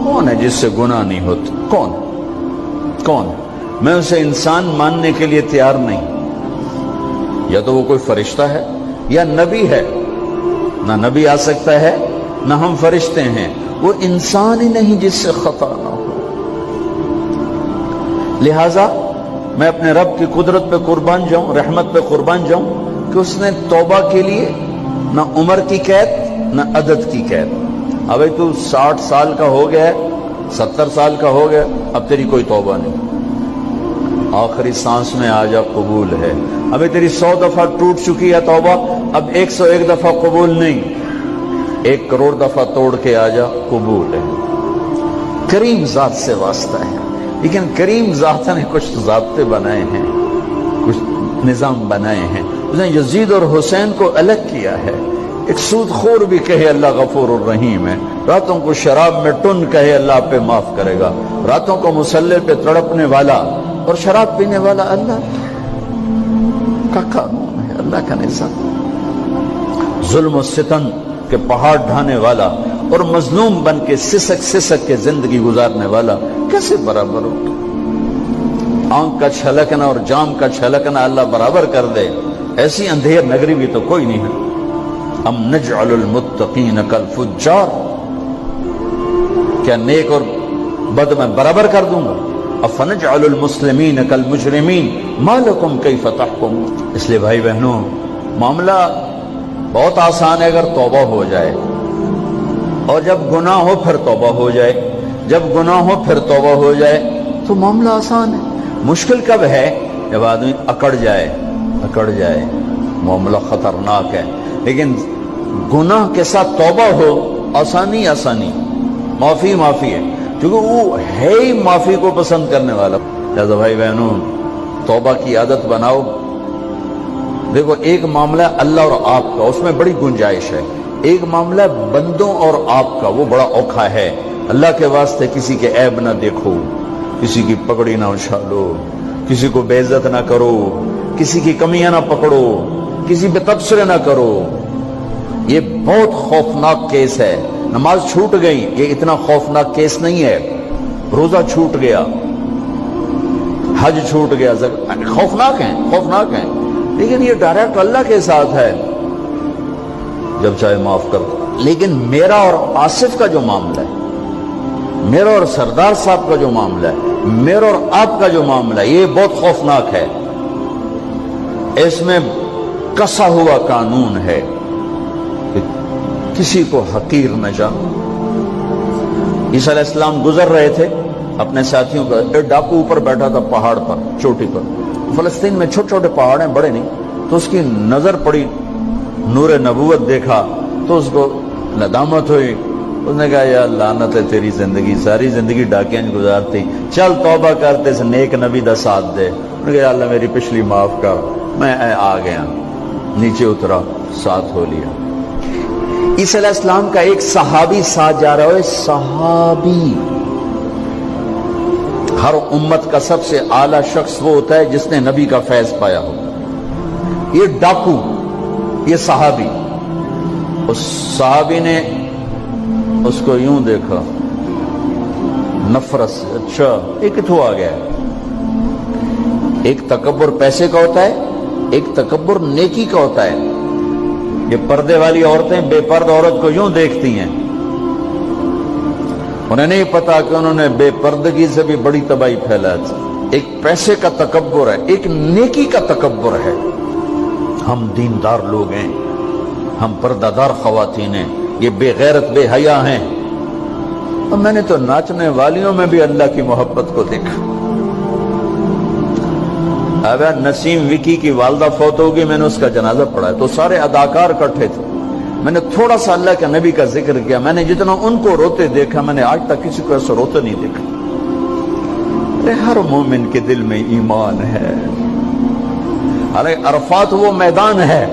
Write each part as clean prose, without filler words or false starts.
کون ہے جس سے گناہ نہیں ہوتا؟ کون؟ میں اسے انسان ماننے کے لیے تیار نہیں. یا تو وہ کوئی فرشتہ ہے یا نبی ہے. نہ نبی آ سکتا ہے نہ ہم فرشتے ہیں. وہ انسان ہی نہیں جس سے خطا نہ ہو. لہذا میں اپنے رب کی قدرت پہ قربان جاؤں، رحمت پہ قربان جاؤں کہ اس نے توبہ کے لیے نہ عمر کی قید نہ عدد کی قید. اب تو 60 سال کا ہو گیا ہے، 70 سال کا ہو گیا، اب تیری کوئی توبہ نہیں. آخری سانس میں آ جا، قبول ہے. ابھی تیری 100 دفعہ ٹوٹ چکی ہے توبہ، اب 101 دفعہ قبول نہیں، 1 کروڑ دفعہ توڑ کے آ جا، قبول ہے. کریم ذات سے واسطہ ہے. لیکن کریم ذات نے کچھ ضابطے بنائے ہیں، کچھ نظام بنائے ہیں. اس نے یزید اور حسین کو الگ کیا ہے. ایک سود خور بھی کہے اللہ غفور الرحیم ہے، راتوں کو شراب میں ٹن کہے اللہ آپ پہ معاف کرے گا. راتوں کو مسلح پہ تڑپنے والا اور شراب پینے والا اللہ کا قانون ہے، اللہ کا نظام. ظلم و ستم کے پہاڑ ڈھانے والا اور مظلوم بن کے سسک کے زندگی گزارنے والا کیسے برابر ہو؟ آنکھ کا چھلکنا اور جام کا چھلکنا اللہ برابر کر دے، ایسی اندھیر نگری بھی تو کوئی نہیں ہے. ام نجعل المتقین کالفجار، کیا نیک اور بد میں برابر کر دوں گا؟ افنجعل المسلمین کالمجرمین ما لکم کیف تحکمون. اس لیے بھائی بہنوں، معاملہ بہت آسان ہے اگر توبہ ہو جائے، اور جب گناہ ہو پھر توبہ ہو جائے. جب گناہ ہو پھر توبہ ہو جائے تو معاملہ آسان ہے. مشکل کب ہے؟ جب آدمی اکڑ جائے، معاملہ خطرناک ہے. لیکن گناہ کے ساتھ توبہ ہو، آسانی، معافی ہے، کیونکہ وہ ہے ہی معافی کو پسند کرنے والا. لہذا بھائی بہنوں، توبہ کی عادت بناؤ. دیکھو، ایک معاملہ اللہ اور آپ کا، اس میں بڑی گنجائش ہے. ایک معاملہ بندوں اور آپ کا، وہ بڑا اوکھا ہے. اللہ کے واسطے کسی کے عیب نہ دیکھو، کسی کی پگڑی نہ اچھالو، کسی کو بے عزت نہ کرو، کسی کی کمیاں نہ پکڑو، کسی پہ تبصرے نہ کرو. یہ بہت خوفناک کیس ہے. نماز چھوٹ گئی، یہ اتنا خوفناک کیس نہیں ہے. روزہ چھوٹ گیا، حج چھوٹ گیا، خوفناک ہیں. لیکن یہ ڈائریکٹ اللہ کے ساتھ ہے، جب چاہے معاف کر دو. لیکن میرا اور آصف کا جو معاملہ ہے، میرا اور سردار صاحب کا جو معاملہ ہے، میرا اور آپ کا جو معاملہ ہے، یہ بہت خوفناک ہے. اس میں کسا ہوا قانون ہے کہ کسی کو حقیر نہ جانو. عیسیٰ علیہ السلام گزر رہے تھے اپنے ساتھیوں کا، ایک ڈاکو اوپر بیٹھا تھا پہاڑ پر، چوٹی پر. فلسطین میں چھوٹے چھوٹے پہاڑ ہیں، بڑے نہیں. تو اس کی نظر پڑی، نور نبوت دیکھا تو اس کو ندامت ہوئی. اس نے کہا یا لعنت ہے تیری زندگی، ساری زندگی ڈاکیاں گزارتی، چل توبہ کرتے سے نیک نبی دا ساتھ دے. انہوں نے کہا یا اللہ میری پچھلی معاف کر. میں آ گیا، نیچے اترا، ساتھ ہو لیا. عیسیٰ علیہ السلام کا ایک صحابی ساتھ جا رہا ہے. صحابی، ہر امت کا سب سے اعلیٰ شخص وہ ہوتا ہے جس نے نبی کا فیض پایا ہو. یہ ڈاکو، یہ صحابی. اس صحابی نے اس کو یوں دیکھا نفرت سے، اچھا یہ کتوں آ گیا. ایک تکبر پیسے کا ہوتا ہے، ایک تکبر نیکی کا ہوتا ہے. یہ پردے والی عورتیں بے پردہ عورت کو یوں دیکھتی ہیں، انہیں نہیں پتا کہ انہوں نے بے پردگی سے بھی بڑی تباہی پھیلا تھی. ایک پیسے کا تکبر ہے، ایک نیکی کا تکبر ہے. ہم دیندار لوگ ہیں، ہم پردہ دار خواتین ہیں، یہ بے غیرت بے حیا ہیں. اور میں نے تو ناچنے والیوں میں بھی اللہ کی محبت کو دیکھا. اب نسیم وکی کی والدہ فوت ہوگی، میں نے اس کا جنازہ پڑھا ہے تو سارے اداکار اکٹھے تھے. میں نے تھوڑا سا اللہ کے نبی کا ذکر کیا. میں نے جتنا ان کو روتے دیکھا، میں نے آج تک کسی کو ایسا روتے نہیں دیکھا. ہر مومن کے دل میں ایمان ہے. عرفات وہ میدان ہے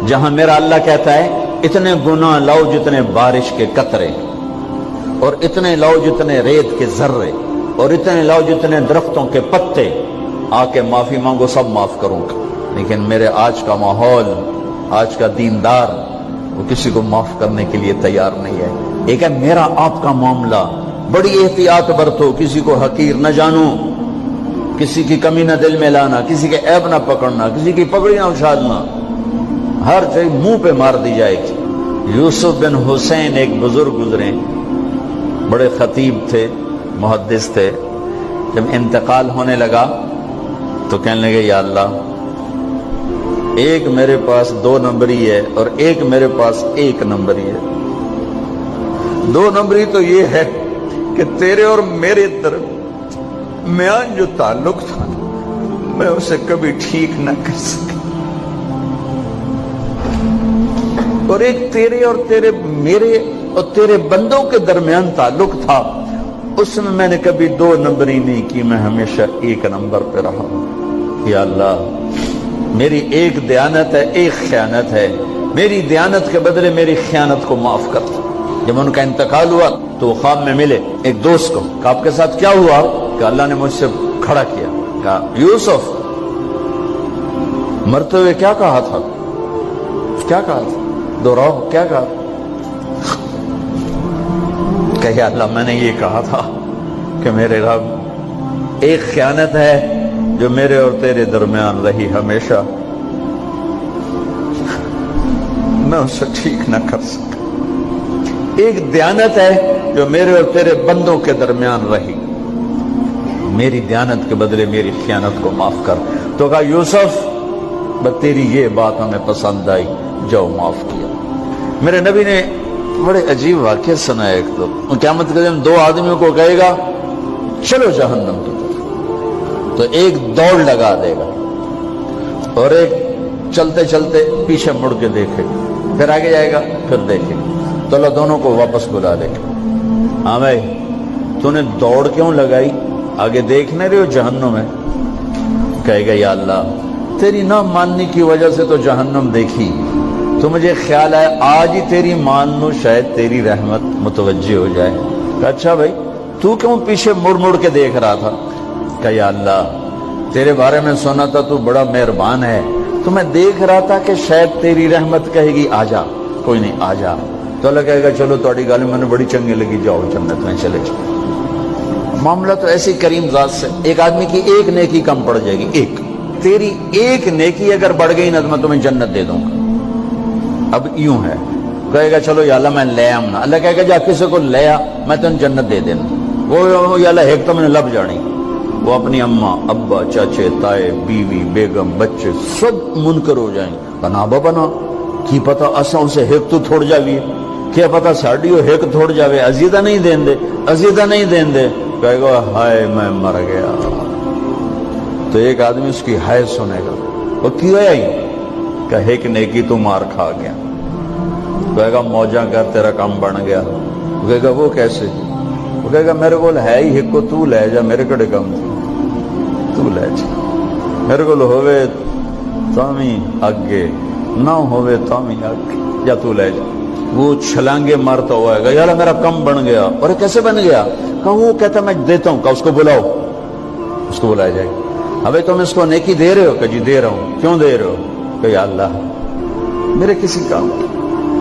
جہاں میرا اللہ کہتا ہے اتنے گناہ لاؤ جتنے بارش کے قطرے، اور اتنے لاؤ جتنے ریت کے ذرے، اور اتنے لاؤ جتنے درختوں کے پتے. آ کے معافی مانگو، سب معاف کروں گا. لیکن میرے آج کا ماحول، آج کا دیندار، وہ کسی کو معاف کرنے کے لیے تیار نہیں ہے. ایک ہے میرا آپ کا معاملہ، بڑی احتیاط برتو، کسی کو حقیر نہ جانو، کسی کی کمی نہ دل میں لانا، کسی کے عیب نہ پکڑنا، کسی کی پگڑی نہ اچھالنا، ہر چیز منہ پہ مار دی جائے گی۔ یوسف بن حسین ایک بزرگ گزرے، بڑے خطیب تھے، محدث تھے، جب انتقال ہونے لگا تو کہنے لگے یا اللہ، ایک میرے پاس 2 نمبری ہے اور ایک میرے پاس 1 نمبری ہے۔ 2 نمبری تو یہ ہے کہ تیرے اور میرے درمیان جو تعلق تھا میں اسے کبھی ٹھیک نہ کر سکا، اور ایک تیرے اور میرے اور تیرے بندوں کے درمیان تعلق تھا، اس میں نے کبھی 2 نمبری نہیں کی، میں ہمیشہ 1 نمبر پہ رہا۔ یا اللہ، میری ایک دیانت ہے، ایک خیانت ہے، میری دیانت کے بدلے میری خیانت کو معاف کر۔ جب ان کا انتقال ہوا تو وہ خواب میں ملے ایک دوست کو، کہ آپ کے ساتھ کیا ہوا؟ کہ اللہ نے مجھ سے کھڑا کیا، کہا یوسف مرتے ہوئے کیا کہا تھا؟ کیا کہا تھا؟ دوہراؤ، کیا کہا؟ کہ یا اللہ، میں نے یہ کہا تھا کہ میرے رب، ایک خیانت ہے جو میرے اور تیرے درمیان رہی ہمیشہ، میں اسے ٹھیک نہ کر سکا، ایک دیانت ہے جو میرے اور تیرے بندوں کے درمیان رہی، میری دیانت کے بدلے میری خیانت کو معاف کر۔ تو کہا یوسف، بس تیری یہ بات ہمیں پسند آئی، جو معاف کیا۔ میرے نبی نے بڑے عجیب واقعہ سنا ہے۔ ایک تو قیامت کے دن 2 آدمیوں کو کہے گا چلو جہنم کی طرف، تو ایک دوڑ لگا دے گا اور ایک چلتے چلتے پیچھے مڑ کے دیکھے گا، پھر آگے جائے گا، پھر دیکھے گا، تو اللہ دونوں کو واپس بلا لے گا۔ ہاں بھائی، تو نے دوڑ کیوں لگائی؟ آگے دیکھ نہیں رہے ہو جہنم ہے؟ کہے گا یا اللہ، تیری نہ ماننے کی وجہ سے تو جہنم دیکھی، تو مجھے خیال ہے آج ہی تیری مان لوں، شاید تیری رحمت متوجہ ہو جائے۔ کہ اچھا بھائی، تو کیوں پیچھے مڑ مڑ کے دیکھ رہا تھا؟ کہ یا اللہ، تیرے بارے میں سنا تھا تو بڑا مہربان ہے، تو میں دیکھ رہا تھا کہ شاید تیری رحمت کہے گی آ جا۔ کوئی نہیں، آ جا۔ تو اللہ کہے گا چلو تھوڑی گل میں نے بڑی چنگی لگی، جاؤ جنت میں چلے جاؤ۔ معاملہ تو ایسی کریم ذات سے، ایک آدمی کی ایک نیکی کم پڑ جائے گی، ایک تیری ایک نیکی اگر بڑھ گئی نا تو میں تمہیں جنت دے دوں گا۔ اب یوں ہے، کہے گا چلو یا اللہ میں لے آؤں نا، اللہ کہے گا جا کسی کو لے آ، میں تمہیں جنت دے دینا۔ وہ یا اللہ ایک تو میں نے لب جانی، وہ اپنی اماں، ابا، چاچے، تائے، بیوی، بیگم، بچے سب منکر ہو جائیں۔ بنا بنا کی پتا اساں اسے ایک تو تھوڑ جاوی، کیا پتا ساڑی ہو ایک تھوڑ جاوے، عزیزہ نہیں دین دے، عزیزہ نہیں دین دے۔ کہے گا ہائے میں مر گیا۔ تو ایک آدمی اس کی ہائے سنے گا، وہ کیوں ہے ہی؟ کہ ایک نیکی تو مار کھا گیا۔ کہے گا موجاں کر، تیرا کام بن گیا۔ کہے گا وہ کیسے؟ وہ کہے گا میرے کو ہے ہی ایک کو، تو لے جا، میرے کڑے کم تو لے جا، میرے کو ہوئے تامی آگے، نہ ہوئے تامی آگے، یا تو لے جا۔ وہ چھلانگے مارتا ہوا ہے گا، یا اللہ میرا کم بن گیا۔ اور کیسے بن گیا؟ کہ وہ کہتا میں دیتا ہوں، کہ اس کو بلاؤ، اس کو بلایا جائے گا۔ ابھی تم اس کو نیکی دے رہے ہو؟ کہ جی دے رہا ہوں۔ کیوں دے رہے ہو؟ کہ یا اللہ میرے کسی کام،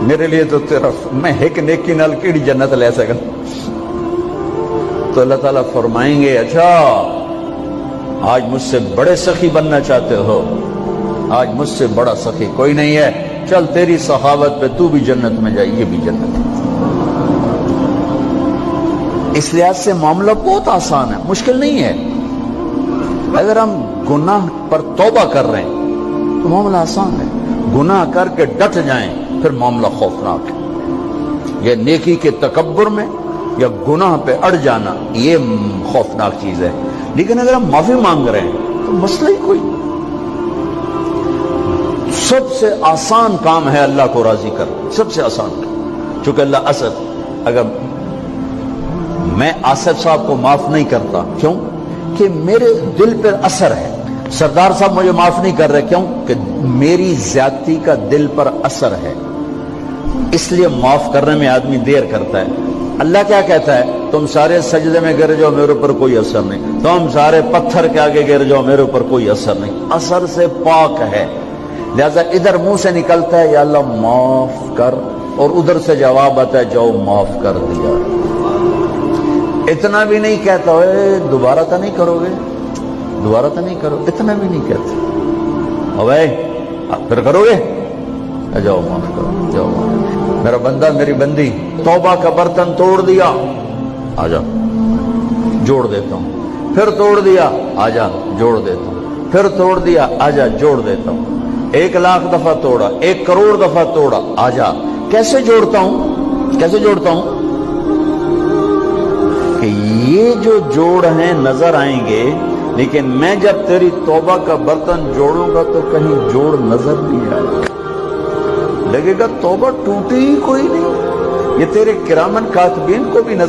میرے لیے تو تیرا، میں ایک نیکی نال کیڑی جنت لے سکا۔ تو اللہ تعالیٰ فرمائیں گے اچھا آج مجھ سے بڑے سخی بننا چاہتے ہو؟ آج مجھ سے بڑا سخی کوئی نہیں ہے، چل تیری سخاوت پہ تو بھی جنت میں جائے، یہ بھی جنت ہے۔ اس لحاظ سے معاملہ بہت آسان ہے، مشکل نہیں ہے۔ اگر ہم گناہ پر توبہ کر رہے ہیں تو معاملہ آسان ہے، گناہ کر کے ڈٹ جائیں پھر معاملہ خوفناک ہے۔ یہ نیکی کے تکبر میں یا گناہ پہ اڑ جانا یہ خوفناک چیز ہے۔ لیکن اگر ہم معافی مانگ رہے ہیں تو مسئلہ ہی کوئی، سب سے آسان کام ہے اللہ کو راضی کرنا، سب سے آسان کام۔ چونکہ اللہ اسد، اگر میں آصف صاحب کو معاف نہیں کرتا، کیوں کہ میرے دل پر اثر ہے، سردار صاحب مجھے معاف نہیں کر رہے، کیوں کہ میری زیادتی کا دل پر اثر ہے، اس لیے معاف کرنے میں آدمی دیر کرتا ہے۔ اللہ کیا کہتا ہے؟ تم سارے سجدے میں گر جاؤ، میرے اوپر کوئی اثر نہیں، تم سارے پتھر کے آگے گر جاؤ، میرے اوپر کوئی اثر نہیں، اثر سے پاک ہے۔ لہذا ادھر منہ سے نکلتا ہے یا اللہ معاف کر، اور ادھر سے جواب آتا ہے جاؤ معاف کر دیا. اتنا بھی نہیں کہتا ہوئے دوبارہ تو نہیں کرو گے, دوبارہ تو نہیں کرو, اتنا بھی نہیں کہتے اوے پھر کرو گے, جاؤ معاف کرو, جاؤ معاف. میرا بندہ میری بندی توبہ کا برتن توڑ دیا, آ جا جوڑ دیتا ہوں, پھر توڑ دیا, آ جا جوڑ دیتا ہوں, پھر توڑ دیا, آ جا جوڑ دیتا ہوں, 1,00,000 دفعہ توڑا, 1 کروڑ دفعہ توڑا, آ جا. کیسے جوڑتا ہوں, کیسے جوڑتا ہوں کہ یہ جو جوڑ ہیں نظر آئیں گے, لیکن میں جب تیری توبہ کا برتن جوڑوں گا تو کہیں جوڑ نظر نہیں آئے گا, لگے گا توبہ ٹوٹی ہی کوئی نہیں. یہ تیرے کرامن کاتبین کو بھی نظر